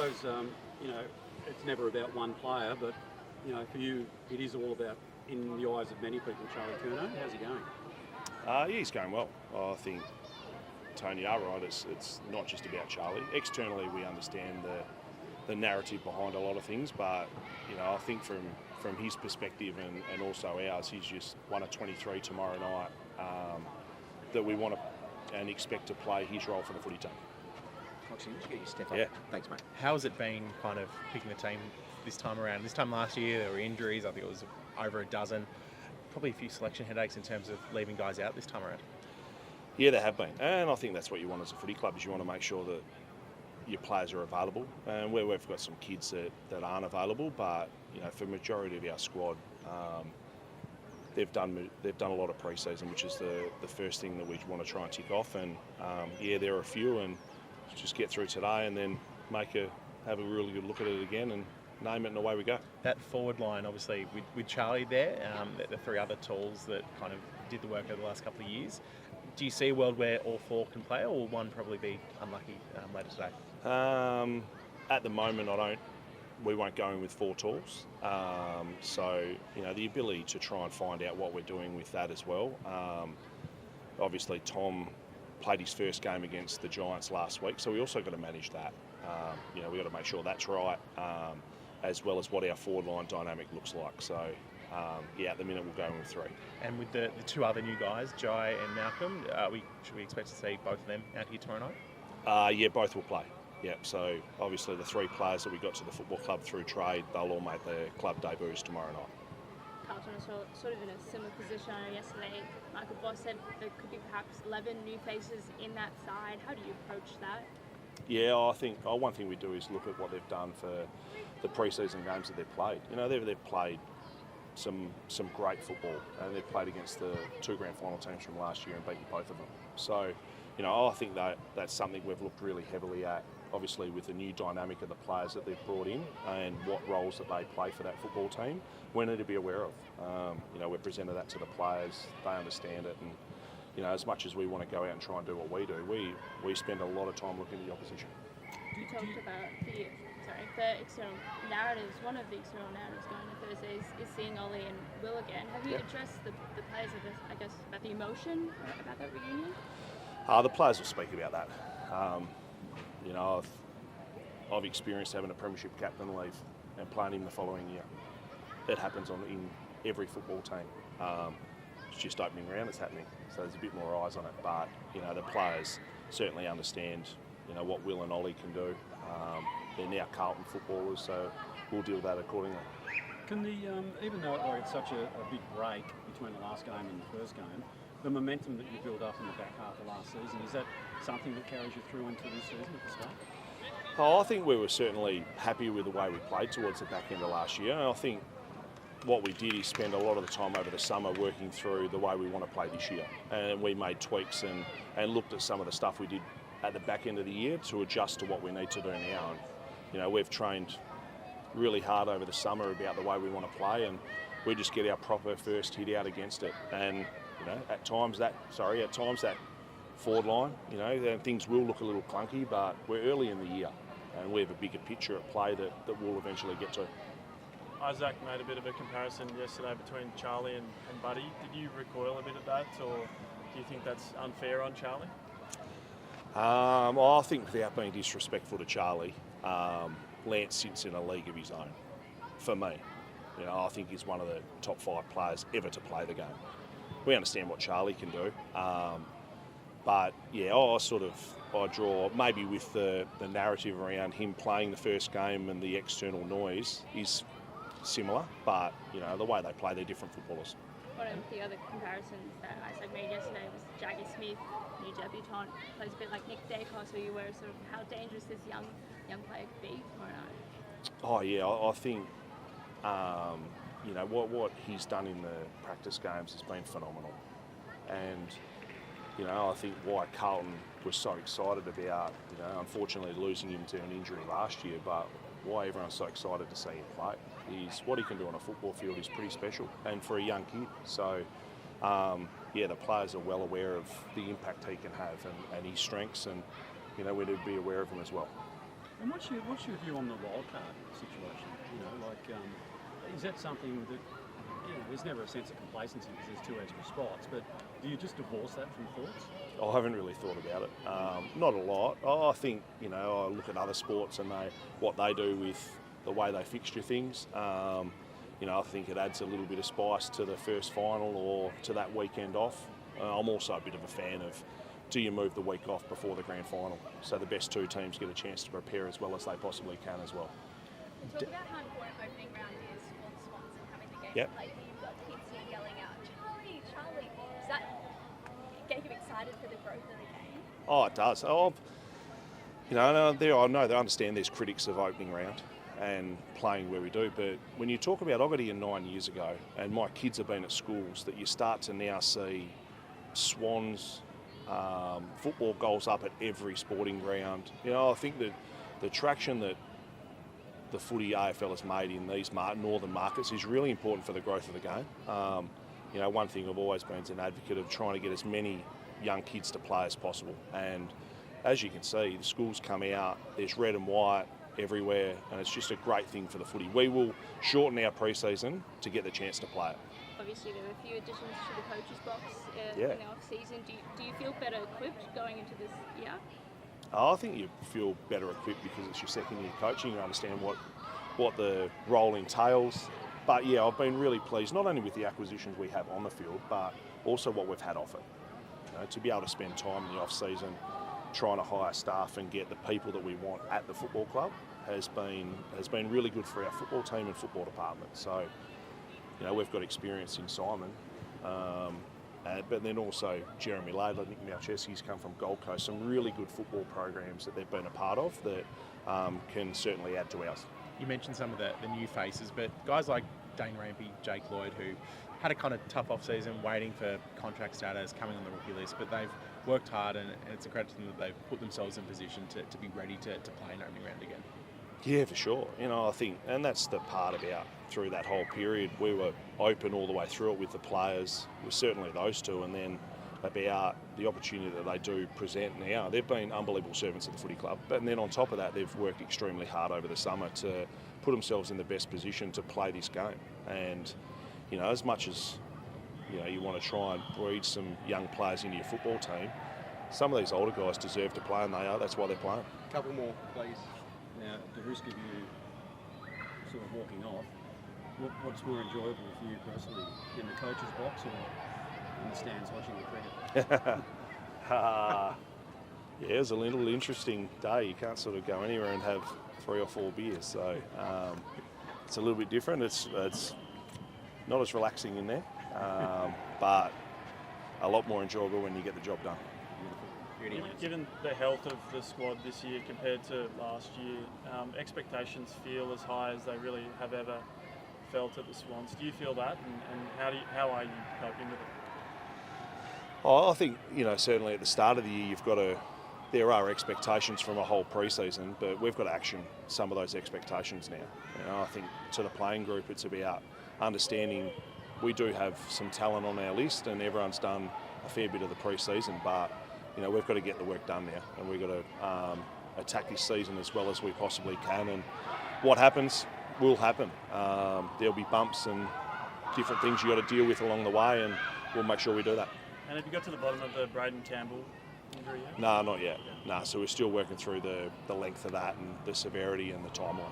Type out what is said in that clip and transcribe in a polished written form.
suppose, it's never about one player, but, for you, it is all about, in the eyes of many people, Charlie Curnow. How's he going? Yeah, he's going well. I think, Tony, you're right. It's not just about Charlie. Externally, we understand the narrative behind a lot of things, but, I think from his perspective and also ours, he's just one of 23 tomorrow night that we want to and expect to play his role for the footy team. Coxie, did you get your step up? Yeah. Thanks, mate. How has it been kind of picking the team this time around? This time last year, there were injuries. I think it was over a dozen. Probably a few selection headaches in terms of leaving guys out this time around. Yeah, there have been. And I think that's what you want as a footy club, is you want to make ssure that your players are available. And we've got some kids that aren't available, but, for the majority of our squad, they've done a lot of pre-season, which is the first thing that we want to try and tick off. And, there are a few, and just get through today and then have a really good look at it again and name it, and away we go. That forward line, obviously, with Charlie there, the three other tools that kind of did the work over the last couple of years. Do you see a world where all four can play, or will one probably be unlucky later today? At the moment, we won't go in with four tools. So, the ability to try and find out what we're doing with that as well. Obviously, Tom played his first game against the Giants last week, so we also got to manage that. We've got to make sure that's right, as well as what our forward line dynamic looks like. So, at the minute we'll go in with three. And with the two other new guys, Jai and Malcolm, should we expect to see both of them out here tomorrow night? Both will play. Yeah, so obviously the three players that we got to the football club through trade, they'll all make their club debuts tomorrow night. Carlton is sort of in a similar position. I know yesterday Michael Voss said there could be perhaps 11 new faces in that side. How do you approach that? Yeah, I think one thing we do is look at what they've done for the pre-season games that they've played. They've played some great football, and they've played against the two grand final teams from last year and beaten both of them. So, I think that's something we've looked really heavily at, obviously with the new dynamic of the players that they've brought in and what roles that they play for that football team. We need to be aware of. We've presented that to the players, they understand it, and as much as we want to go out and try and do what we do, we spend a lot of time looking at the opposition. You talked about the external narratives. One of the external narratives going to Thursday is seeing Ollie and Will again. Have you addressed the players about the emotion about that reunion? The players will speak about that. I've experienced having a premiership captain leave and playing him the following year. It happens in every football team. It's just opening round, it's happening. So there's a bit more eyes on it. But, the players certainly understand, what Will and Ollie can do. They're now Carlton footballers, so we'll deal with that accordingly. Can even though it's such a big break between the last game and the first game, the momentum that you built up in the back half of last season, is that something that carries you through into this season at the start? I think we were certainly happy with the way we played towards the back end of last year. And I think what we did is spend a lot of the time over the summer working through the way we want to play this year. And we made tweaks and looked at some of the stuff we did at the back end of the year to adjust to what we need to do now. And, we've trained really hard over the summer about the way we want to play, and we just get our proper first hit out against it. And, at times that forward line, things will look a little clunky, but we're early in the year and we have a bigger picture at play that we'll eventually get to. Isaac made a bit of a comparison yesterday between Charlie and Buddy. Did you recoil a bit at that, or do you think that's unfair on Charlie? I think, without being disrespectful to Charlie, Lance sits in a league of his own. For me, I think he's one of the top 5 players ever to play the game. We understand what Charlie can do, but I draw maybe with the narrative around him playing the first game and the external noise is similar, but the way they play, they're different footballers. One of the other comparisons that Isaac made yesterday was Jackie Smith, new debutant, plays a bit like Nick Dacos, where you were sort of how dangerous this young player could be tomorrow night. Oh yeah, I think what he's done in the practice games has been phenomenal, and I think why Carlton was so excited about unfortunately losing him to an injury last year, but why everyone's so excited to see him play is what he can do on a football field is pretty special, and for a young kid. So the players are well aware of the impact he can have and his strengths, and we need to be aware of him as well. And what's your view on the wildcard situation? You know, like, is that something that, you know, there's never a sense of complacency because there's 2 extra spots, but do you just divorce that from thoughts? I haven't really thought about it. Not a lot. I think, you know, I look at other sports and what they do with the way they fixture things. You know, I think it adds a little bit of spice to the first final or to that weekend off. I'm also a bit of a fan of, do you move the week off before the grand final so the best 2 teams get a chance to prepare as well as they possibly can as well. Talk about how important opening round is for the Swans and having the game Yep. played. You've got kids here yelling out, Charlie, Charlie. Does that get you excited for the growth of the game? Oh, it does. You know, I know they understand there's critics of opening round and playing where we do, but when you talk about, I got here 9 years ago and my kids have been at schools that you start to now see Swans football goals up at every sporting ground. You know, I think that the traction that the footy AFL has made in these northern markets is really important for the growth of the game. You know, one thing I've always been an advocate of trying to get as many young kids to play as possible. And as you can see, the schools come out, there's red and white everywhere, and it's just a great thing for the footy. We will shorten our pre-season to get the chance to play it. Obviously, there were a few additions to the coaches box Yeah. in the off-season. Do you feel better equipped going into this year? I think you feel better equipped because it's your second year coaching. You understand what the role entails. But yeah, I've been really pleased, not only with the acquisitions we have on the field, but also what we've had off it. You know, to be able to spend time in the off-season trying to hire staff and get the people that we want at the football club has been really good for our football team and football department. So, you know, we've got experience in Simon, but then also Jeremy Laidler, Nick Malcheski's come from Gold Coast, some really good football programs that they've been a part of that can certainly add to ours. You mentioned some of the new faces, but guys like Dane Rampy, Jake Lloyd, who had a kind of tough off-season, waiting for contract status, coming on the rookie list, but they've worked hard, and it's a credit to them that they've put themselves in position to be ready to play an opening round again. Yeah, for sure. You know, I think, and that's the part about through that whole period, we were open all the way through it with the players, with certainly those two, and then about the opportunity that they do present now. They've been unbelievable servants of the footy club, but then on top of that, they've worked extremely hard over the summer to put themselves in the best position to play this game. And, you know, as much as, you know, you want to try and breed some young players into your football team, some of these older guys deserve to play, and they are. That's why they're playing. Couple more, please. Now, to risk of you sort of walking off, what's more enjoyable for you personally, in the coach's box or in the stands watching the cricket? Yeah, it was a little interesting day. You can't sort of go anywhere and have 3 or 4 beers, so it's a little bit different. It's not as relaxing in there, but a lot more enjoyable when you get the job done. Given the health of the squad this year compared to last year, expectations feel as high as they really have ever felt at the Swans. Do you feel that, and how are you coping with it? Oh, I think, you know, certainly at the start of the year there are expectations from a whole pre-season, but we've got to action some of those expectations now. You know, I think to the playing group, it's about understanding we do have some talent on our list, and everyone's done a fair bit of the pre-season, but you know, we've got to get the work done now, and we've got to attack this season as well as we possibly can. And what happens will happen. There'll be bumps and different things you got to deal with along the way, and we'll make sure we do that. And have you got to the bottom of the Braden Campbell injury yet? No, not yet. No, so we're still working through the length of that and the severity and the timeline.